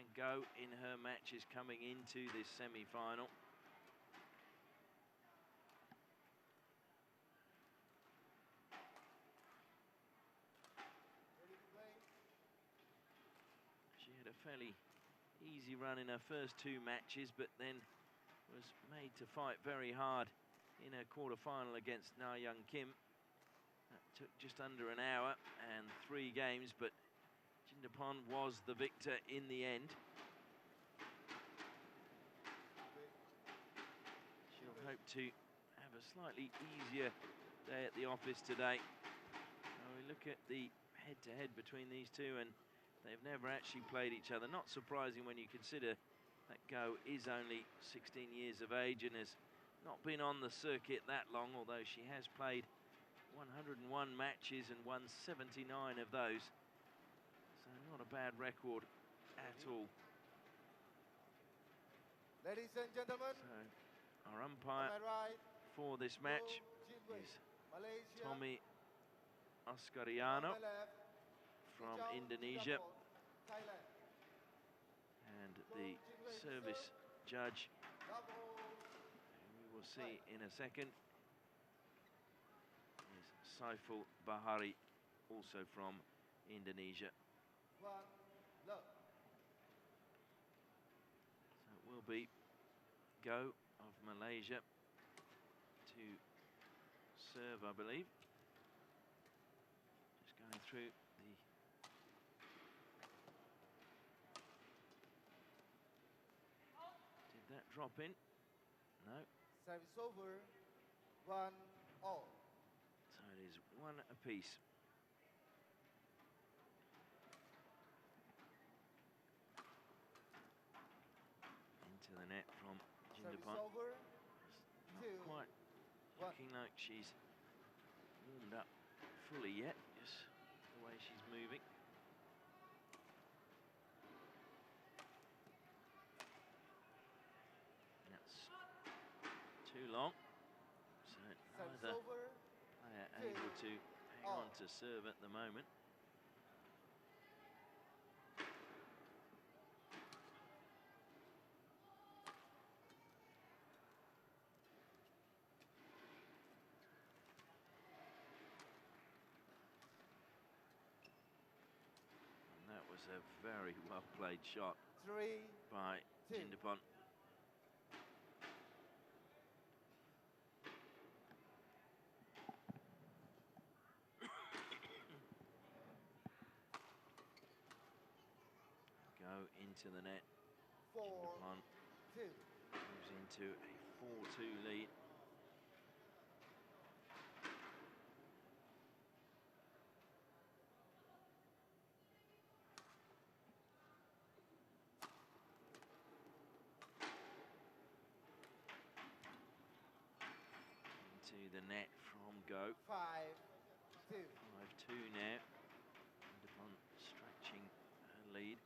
and Goh in her matches coming into this semi-final. She had a fairly easy run in her first two matches, but then was made to fight very hard in her quarter-final against Na Young Kim. That took just under an hour and 3 games, but Jindapol was the victor in the end. She'll hope to have a slightly easier day at the office today. Now we look at the head-to-head between these two, and they've never actually played each other. Not surprising when you consider that Goh is only 16 years of age and has not been on the circuit that long, although she has played 101 matches and won 79 of those. So not a bad record at all. Ladies and gentlemen, so our umpire for this match is Tommy Oscariano from Indonesia. And the service judge, who we will see in a second, is Saiful Bahari, also from Indonesia. So it will be Goh of Malaysia to serve, I believe. Just going through the... Did that drop in? No. Service over, 1-all. So it is 1 apiece. Into the net from Jindapol. Not quite looking like she's warmed up fully yet, just the way she's moving. That's too long, so neither player able to hang on to serve at the moment. And that was a very well played shot by Jindapol. Go into the net. Jindapol moves into a 4-2 lead. Into the net from Goh. 5-2. 5-2 now. Jindapol stretching her lead.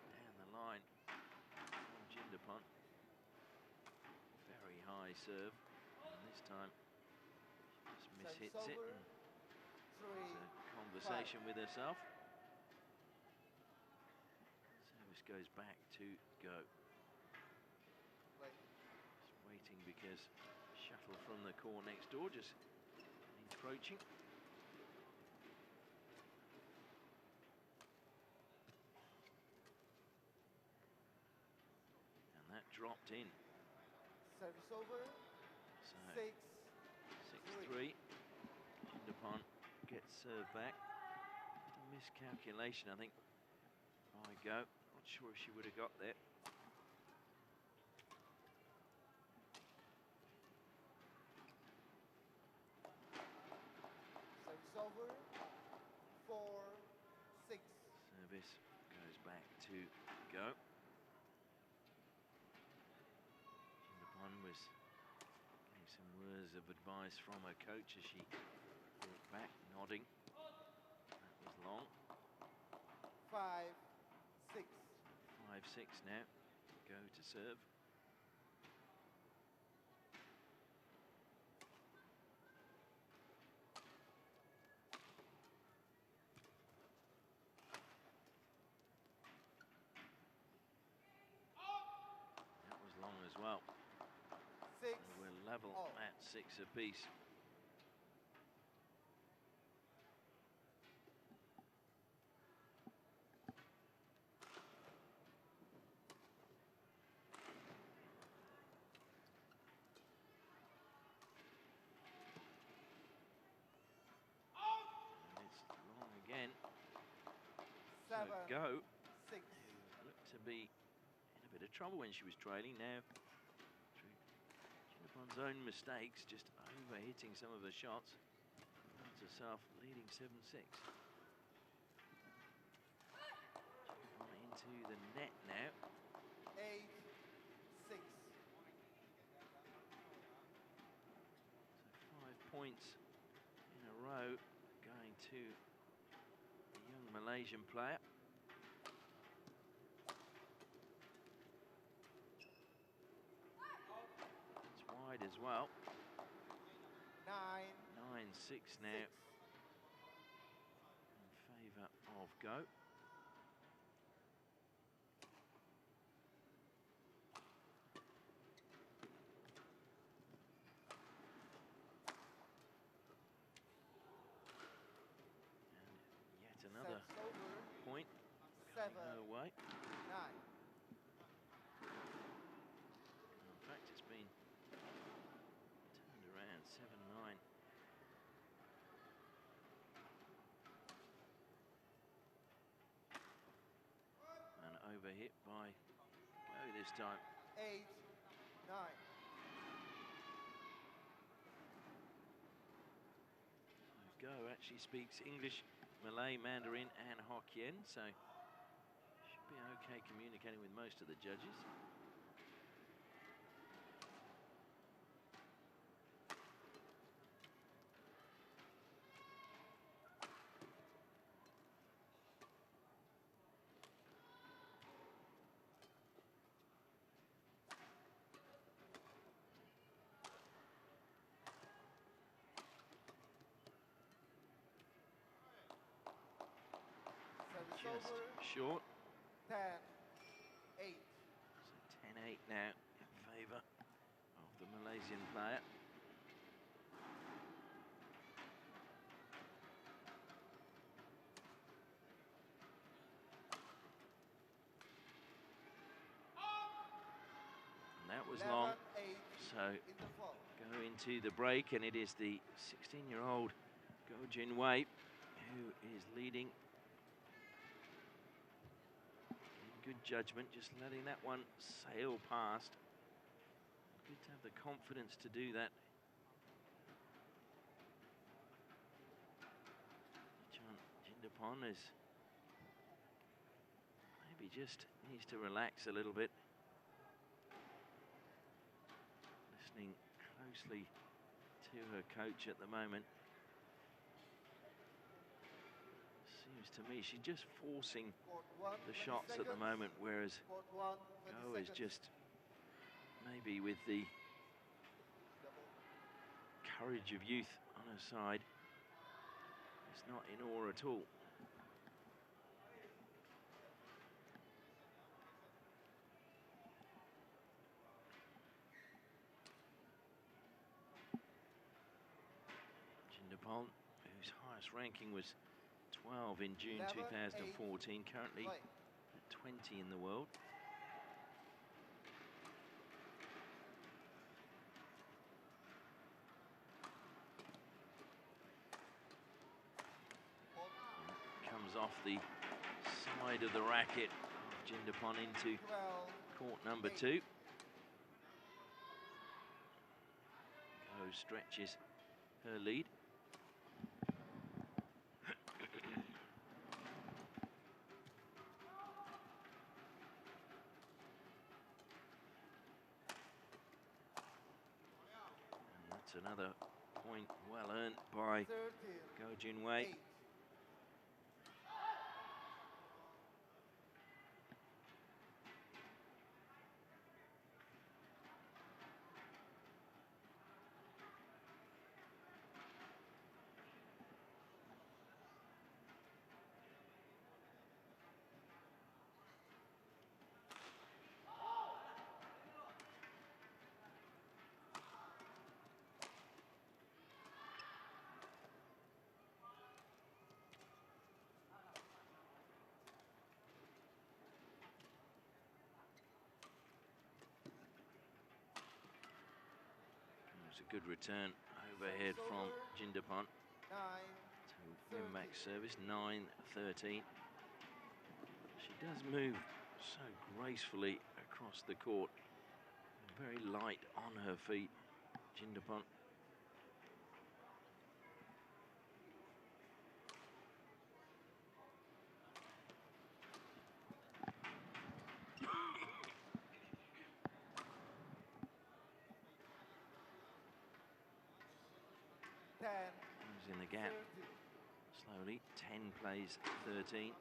Down the line from Jindapol. Very high serve, and this time she just mishits it and has a conversation with herself. Service goes back to Goh. Just waiting because shuttle from the court next door just encroaching. And that dropped in. Service over. So 6-3. Jindapol gets served back. A miscalculation, I think, by Goh. Not sure if she would have got there. Service over. 4-6. Service goes back to Goh. Jindapol was getting some words of advice from her coach as she walked back, nodding. That was long. 5-6. 5-6 now. Goh to serve. well. 6 We're level all. at 6 apiece. And it's long again. 7 So Goh, 6. who looked to be in a bit of trouble when she was trailing, now through Jindapon's own mistakes, just over-hitting some of her shots, finds herself leading 7-6. Jindapol into the net now. 8 6. So 5 points in a row going to the young Malaysian player. It's wide as well. 9 9-6 now 6. in favour of Goh. And yet another Service over. point 7 going her way. 9. In fact, it's been turned around 7-9. And overhit by Goh this time. 8 9. Goh actually speaks English, Malay, Mandarin and Hokkien, so should be okay communicating with most of the judges. Service Just over. short. 10 8. So 10-8 now in favour of the Malaysian player. And that was 11 long. 8 So in the fall. go into the break, and it is the 16-year-old Goh Jin Wei who is leading. In good judgment, just letting that one sail past. Good to have the confidence to do that. Nitchaon Jindapol is maybe just needs to relax a little bit. Listening closely to her coach at the moment. Seems to me she's just forcing Court 1 the 20 shots at the seconds. moment, whereas Court 1 20 Goh is seconds. just maybe with the Double. courage of youth on her side. It's not in awe at all. Jindapol, whose highest ranking was 12 in June 11, 2014, currently Play. at 20 in the world. Comes off the side of the racket of Jindapol into 12 court number 8. 2. Goh stretches her lead. And that's another point well earned by 13 Goh Jin Wei. 8. It's a good return overhead from Jindapol 9, to win back service, 9-13. She does move so gracefully across the court, very light on her feet, Jindapol. Moves in the gap 30. slowly. 10 plays 13.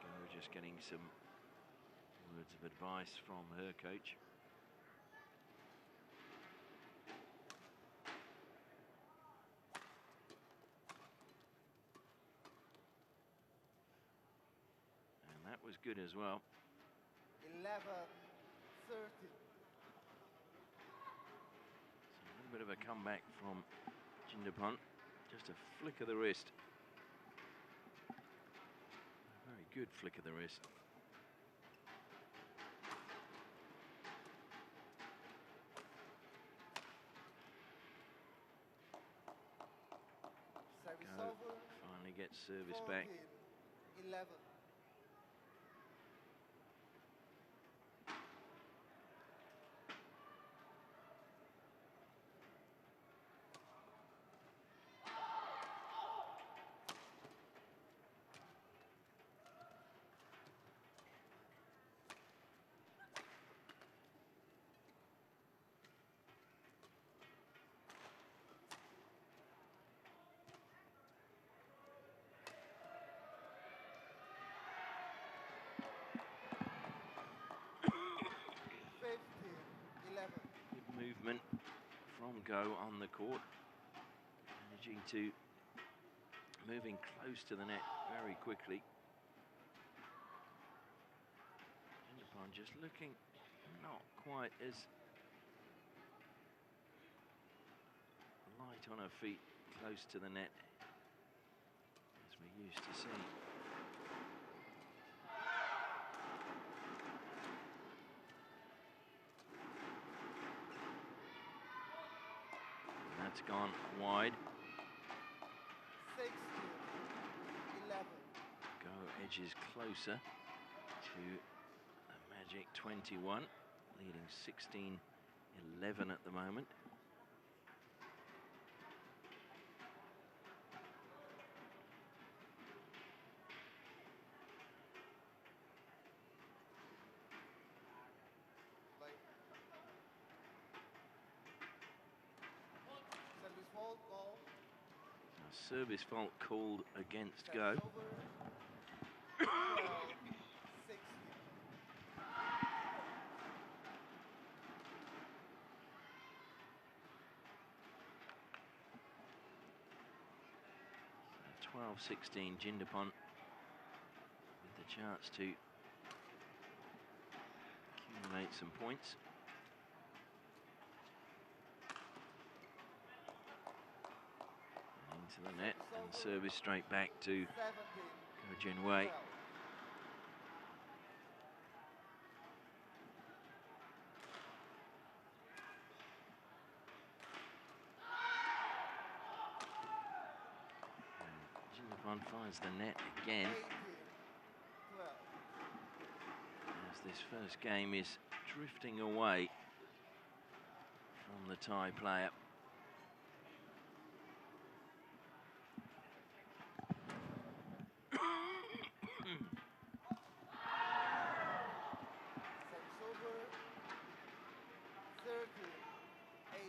Goh just getting some words of advice from her coach. And that was good as well. 11-30. So a little bit of a comeback from Jindapol. Just a flick of the wrist. A very good flick of the wrist. Service Goh over. finally gets service back. 11. Good movement from Goh on the court. Managing to moving close to the net very quickly. Jindapol just looking not quite as light on her feet close to the net as we're used to seeing. That's gone wide. 11. Goh edges closer to a magic 21, leading 16-11 at the moment. Service fault call. A service fault called against Goh. Service over. 12-16. 12-16, Jindapol with the chance to accumulate some points. And into the net and service straight back to 17. Goh Jin Wei. 12. Jindapol finds the net again 12. as this first game is drifting away from the Thai player. Service over. 13-18.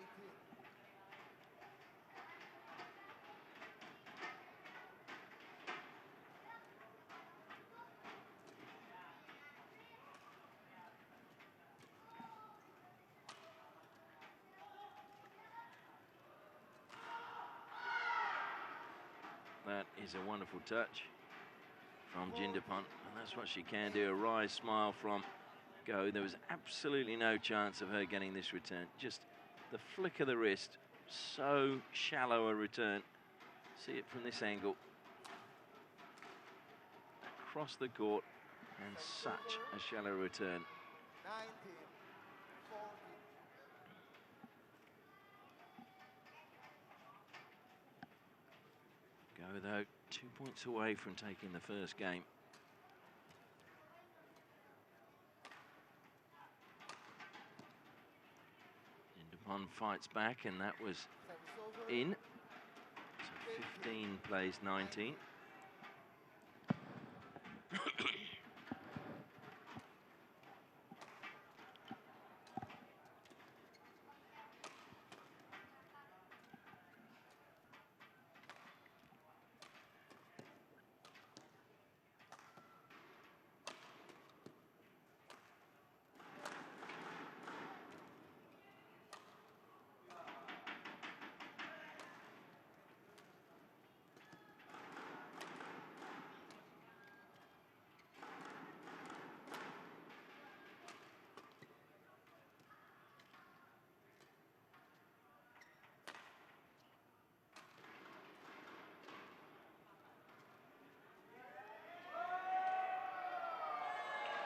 That is a wonderful touch from Jindapol, and that's what she can do. A wry smile from Goh. There was absolutely no chance of her getting this return. Just the flick of the wrist, so shallow a return. See it from this angle. Across the court, and such a shallow return. 19-14. Go, though, 2 points away from taking the first game. Jindapol fights back, and that was in. So 15 plays 19.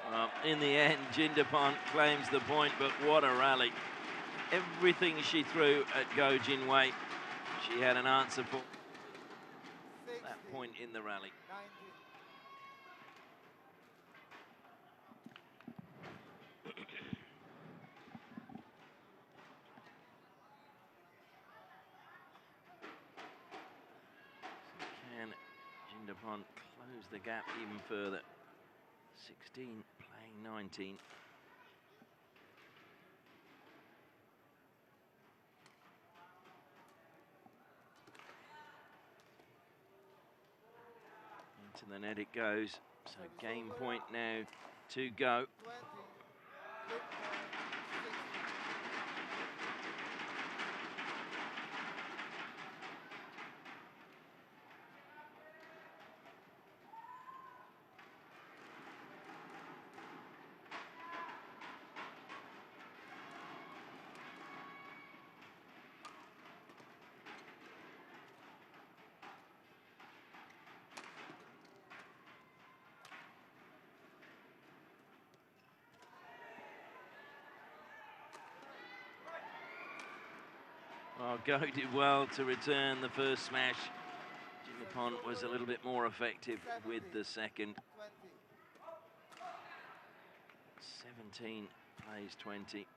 Well, in the end, Jindapol claims the point, but what a rally. Everything she threw at Goh Jin Wei, she had an answer for that point in the rally. 19. Can Jindapol close the gap even further? 16 playing 19. Into the net it goes. So game point now to go. Well, Goh did well to return the first smash. Jindapol was a little bit more effective with the second. 17 plays 20. It's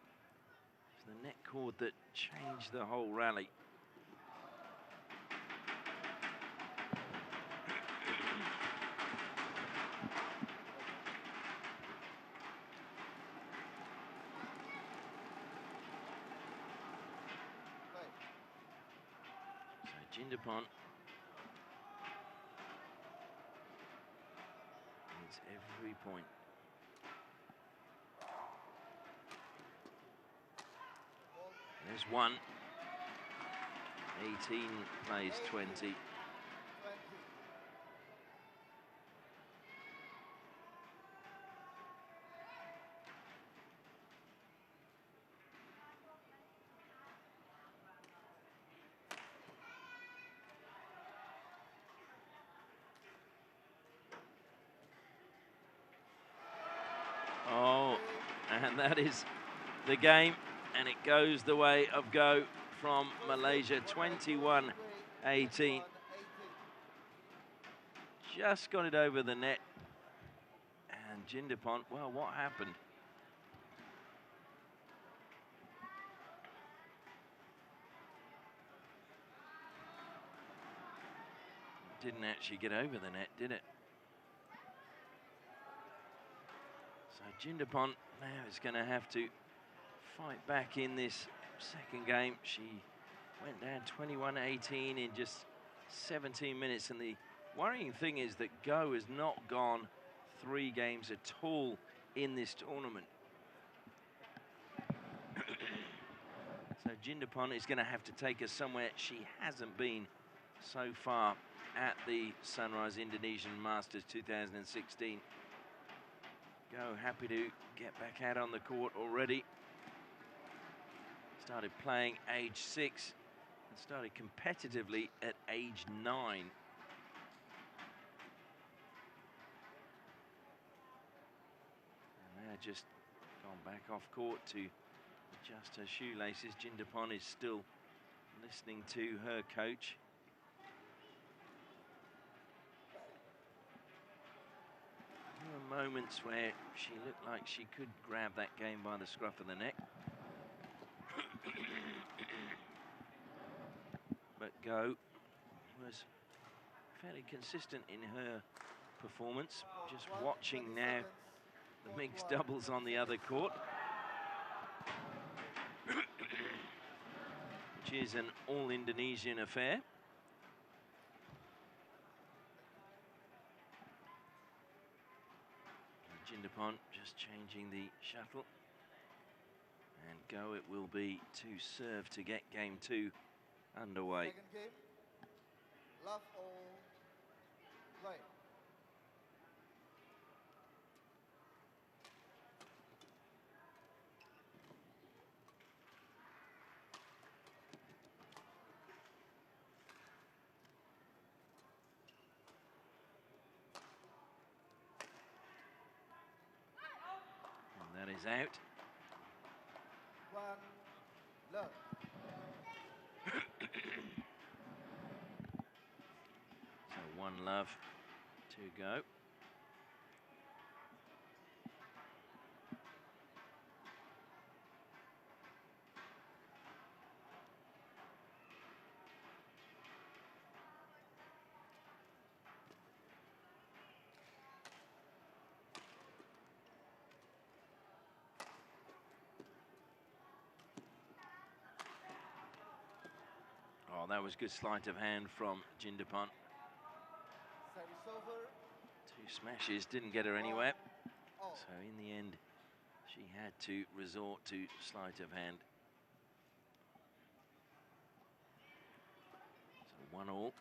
the net cord that changed the whole rally. Jindapol needs every point. There's one. 18 plays 20. Oh, and that is the game, and it goes the way of Goh from Malaysia, 21-18. Just got it over the net, and Jindapol, well, what happened? Didn't actually get over the net, did it? So Jindapol now is going to have to fight back in this second game. She went down 21-18 in just 17 minutes. And the worrying thing is that Goh has not gone 3 games at all in this tournament. So Jindapol is going to have to take her somewhere she hasn't been so far at the Sunrise Indonesian Masters 2016. Goh happy to get back out on the court already. Started playing age 6 and started competitively at age 9. And now just gone back off court to adjust her shoelaces. Jindapol is still listening to her coach. There were moments where she looked like she could grab that game by the scruff of the neck. But Goh was fairly consistent in her performance. Just watching now the mixed doubles on the other court, which is an all-Indonesian affair. Jindapol just changing the shuttle. And Goh it will be to serve to get game 2 underway. Second game, love or play. And that is out. 1 love. So 1 love to go. Oh, that was good sleight of hand from Jindapol. Service over. 2 smashes didn't get her anywhere. Oh. So in the end, she had to resort to sleight of hand. So 1-1.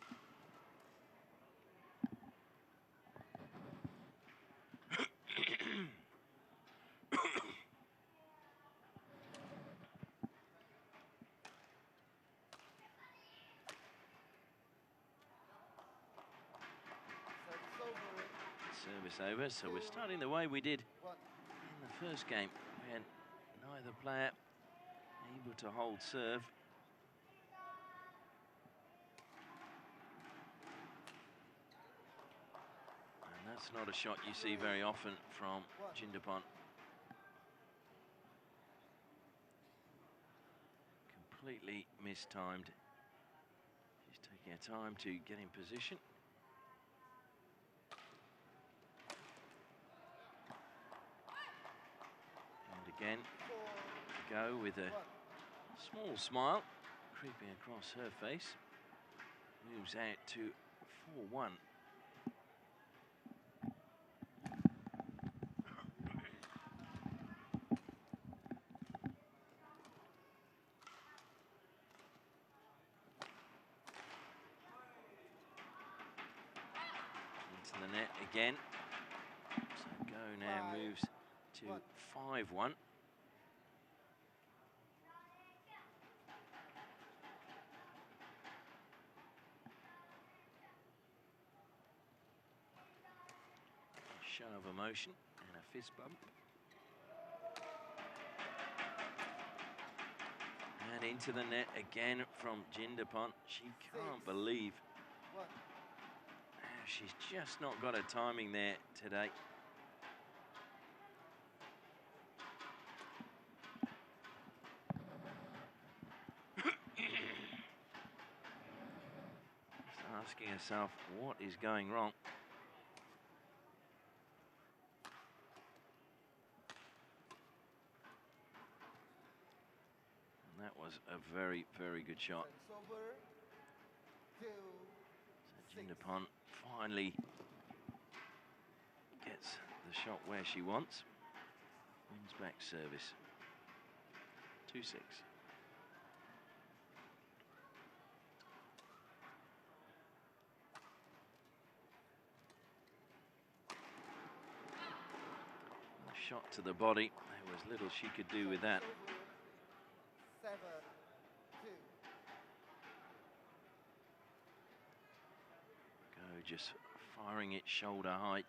Service over, so we're starting the way we did in the first game, when neither player able to hold serve. And that's not a shot you see very often from Jindapol. Completely mistimed. She's taking her time to get in position. Again, Goh with a small smile creeping across her face. Moves out to 4-1. Into the net again. So Goh now moves to 5-1. Show of emotion and a fist bump. And into the net again from Jindapol. She can't believe she's just not got her timing there today. Just asking herself what is going wrong. That was a very, very good shot. So Jindapol finally gets the shot where she wants. Wins back service. 2-6. A shot to the body. There was little she could do with that. 7-2. Goh just firing it shoulder height.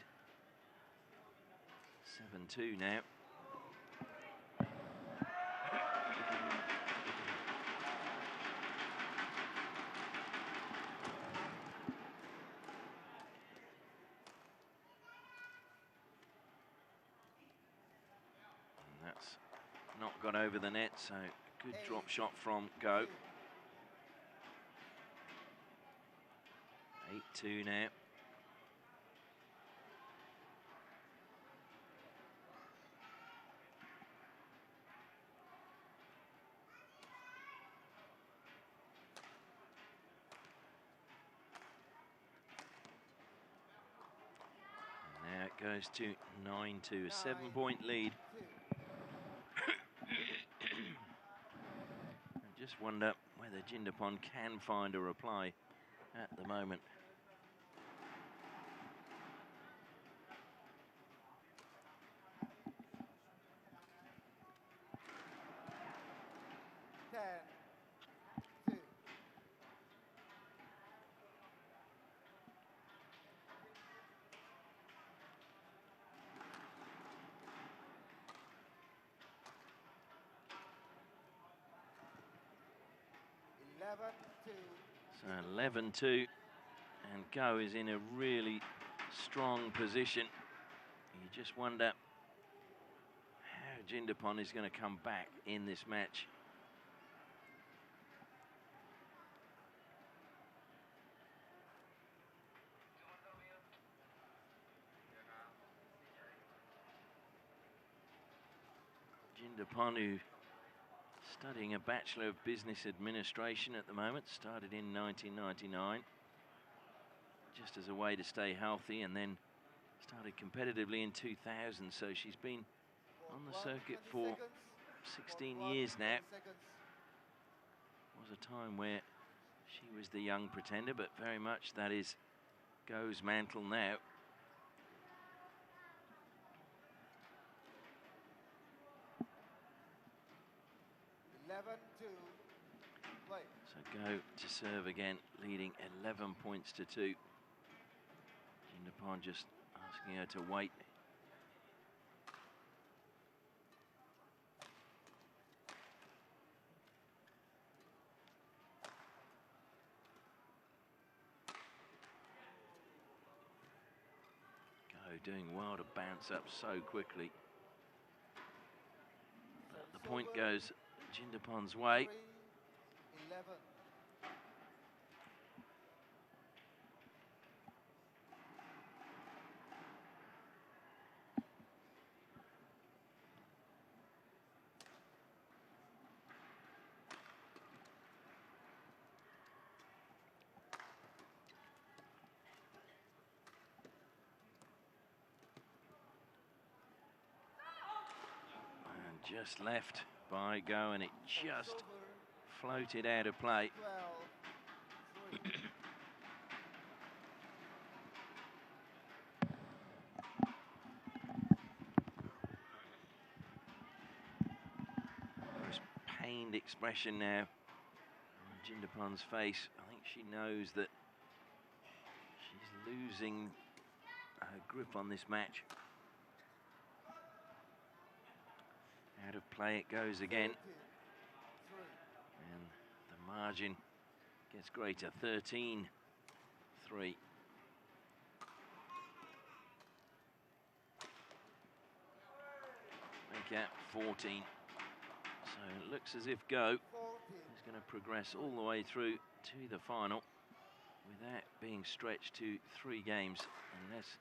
7-2 now. It's not got over the net, so good drop shot from Goh. 8-2 now. Now it goes to 9-2, a 7-point lead. I just wonder whether Jindapol can find a reply at the moment. So 11-2, and Goh is in a really strong position. You just wonder how Jindapol is going to come back in this match. Jindapol, who studying a Bachelor of Business Administration at the moment, started in 1999, just as a way to stay healthy, and then started competitively in 2000, so she's been on the circuit for 16 years now. Was a time where she was the young pretender, but very much that is Goh's mantle now. So Goh to serve again, leading 11 points to 2. Jindapol just asking her to wait. Goh doing well to bounce up so quickly. But the point goes Jindapol's way. 11. And just left by Goh, and it just floated out of play. 12-3. There's pained expression now on Jindapol's face. I think she knows that she's losing her grip on this match. Out of play it goes again. 3. And the margin gets greater, 13-3. Make out 14. So it looks as if Goh 14. is going to progress all the way through to the final without being stretched to 3 games, unless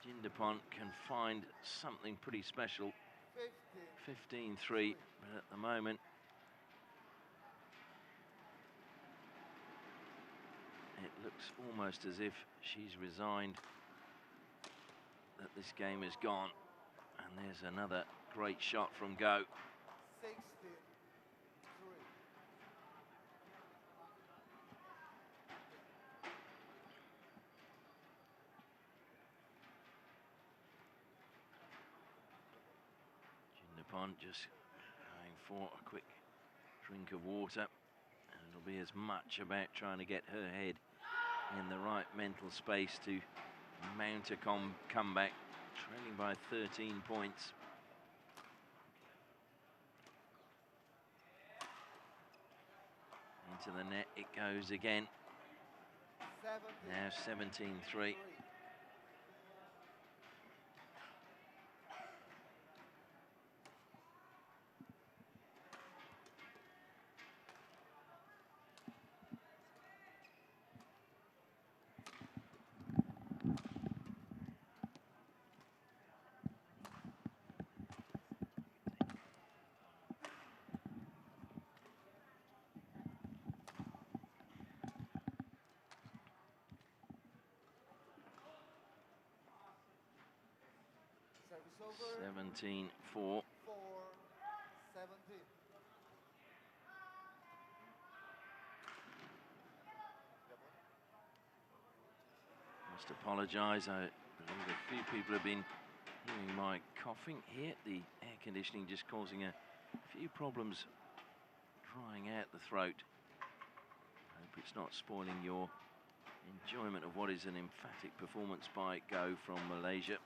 Jindapol can find something pretty special. 15-3, but at the moment it looks almost as if she's resigned that this game is gone. And there's another great shot from Goh. 16-3. Jindapol just going for a quick drink of water, and it'll be as much about trying to get her head in the right mental space to mount a comeback, trailing by 13 points. Into the net it goes again. 17. Now 17-3. over. 17-4. 4-17. Must apologise. I believe a few people have been hearing my coughing here. The air conditioning just causing a few problems drying out the throat. Hope it's not spoiling your enjoyment of what is an emphatic performance by Goh from Malaysia.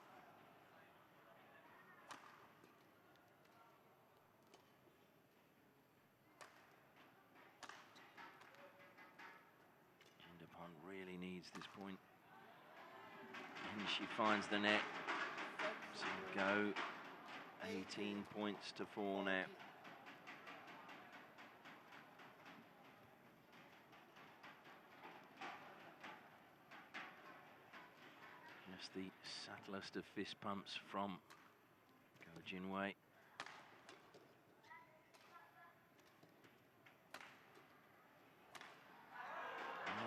Jindapol really needs this point. And she finds the net. So Goh 18 points to 4 now. Just the subtlest of fist pumps from Goh Jin Wei.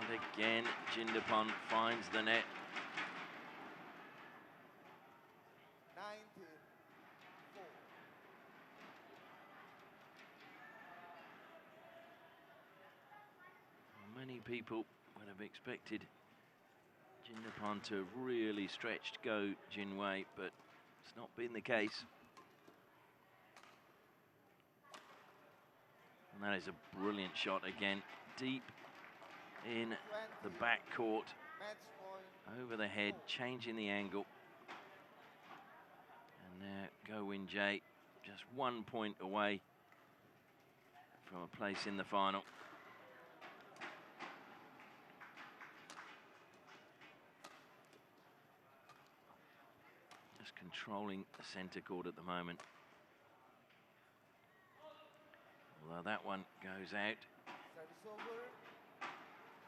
And again, Jindapol finds the net. 19-4. Many people would have expected Jindapol to have really stretched Goh Jin Wei, but it's not been the case. And that is a brilliant shot again, deep in the back court, Match point. over the head, changing the angle. And now Goh Win Jae just 1 point away from a place in the final. Just controlling the centre court at the moment. Although that one goes out. Service over.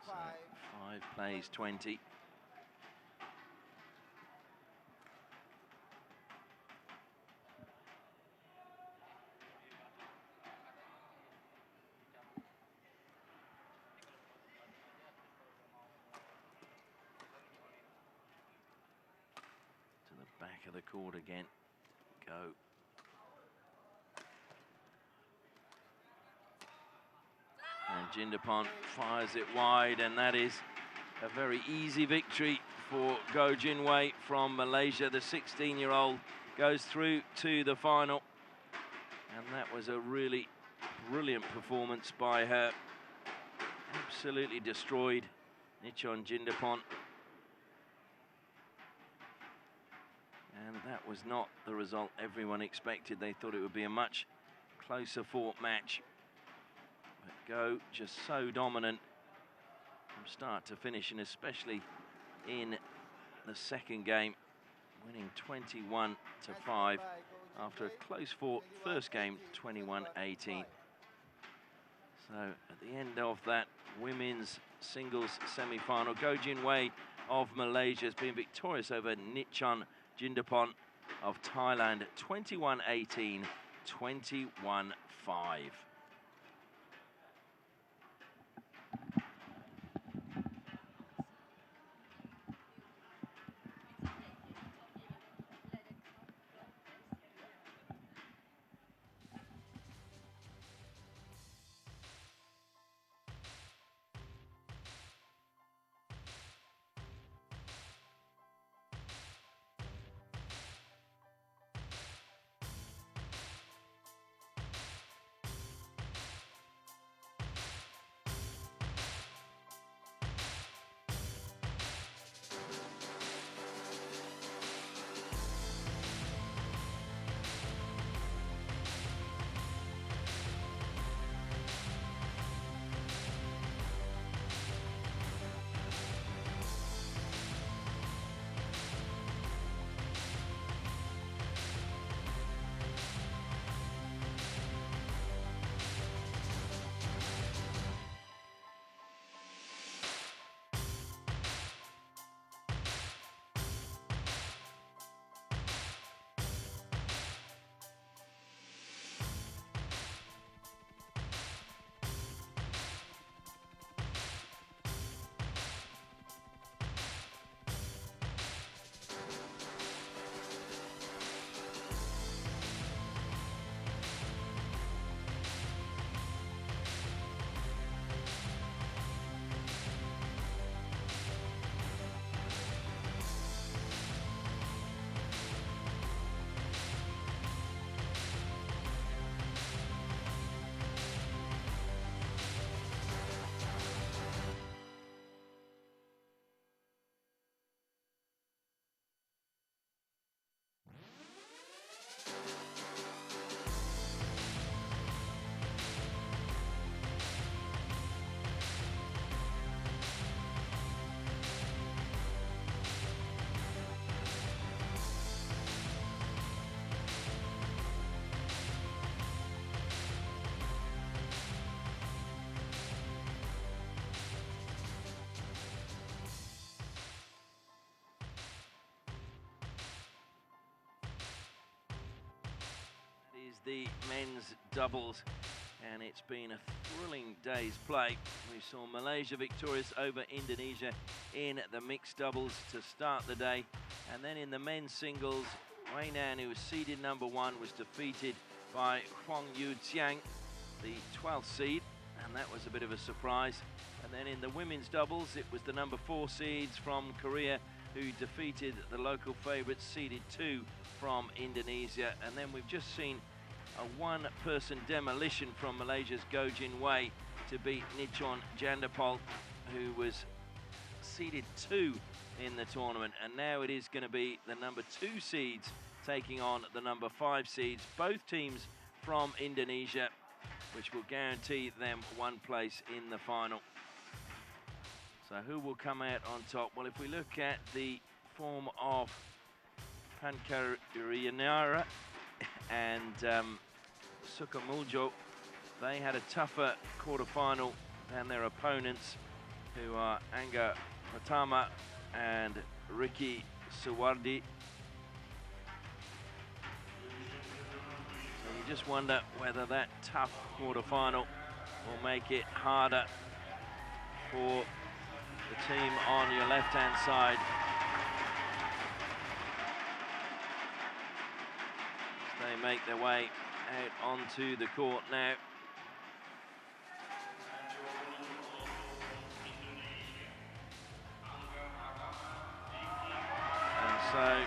So 5. 5 plays 20. To the back of the court again. Goh. And Jindapol fires it wide, and that is a very easy victory for Goh Jin Wei from Malaysia. The 16-year-old goes through to the final, and that was a really brilliant performance by her. Absolutely destroyed Nitchaon Jindapol. And that was not the result everyone expected. They thought it would be a much closer fought match. But Goh just so dominant from start to finish, and especially in the second game, winning 21-5 after a close fought first game, 21-18. So at the end of that women's singles semi-final, Goh Jin Wei of Malaysia has been victorious over Nitchaon Jindapol of Thailand, 21-18, 21-5. the men's doubles, and it's been a thrilling day's play. We saw Malaysia victorious over Indonesia in the mixed doubles to start the day, and then in the men's singles, Wei Nan, who was seeded number 1, was defeated by Huang Yujiang, the 12th seed, and that was a bit of a surprise. And then in the women's doubles, it was the number 4 seeds from Korea who defeated the local favourites, seeded 2 from Indonesia. And then we've just seen a one-person demolition from Malaysia's Goh Jin Wei to beat Nitchaon Jindapol, who was seeded 2 in the tournament. And now it is going to be the number 2 seeds taking on the number 5 seeds, both teams from Indonesia, which will guarantee them one place in the final. So who will come out on top? Well, if we look at the form of Pancarianara and Sukamuljo, they had a tougher quarter-final than their opponents, who are Angga Pratama and Ricky Suwardi. So you just wonder whether that tough quarter-final will make it harder for the team on your left-hand side. They make their way out onto the court now. And so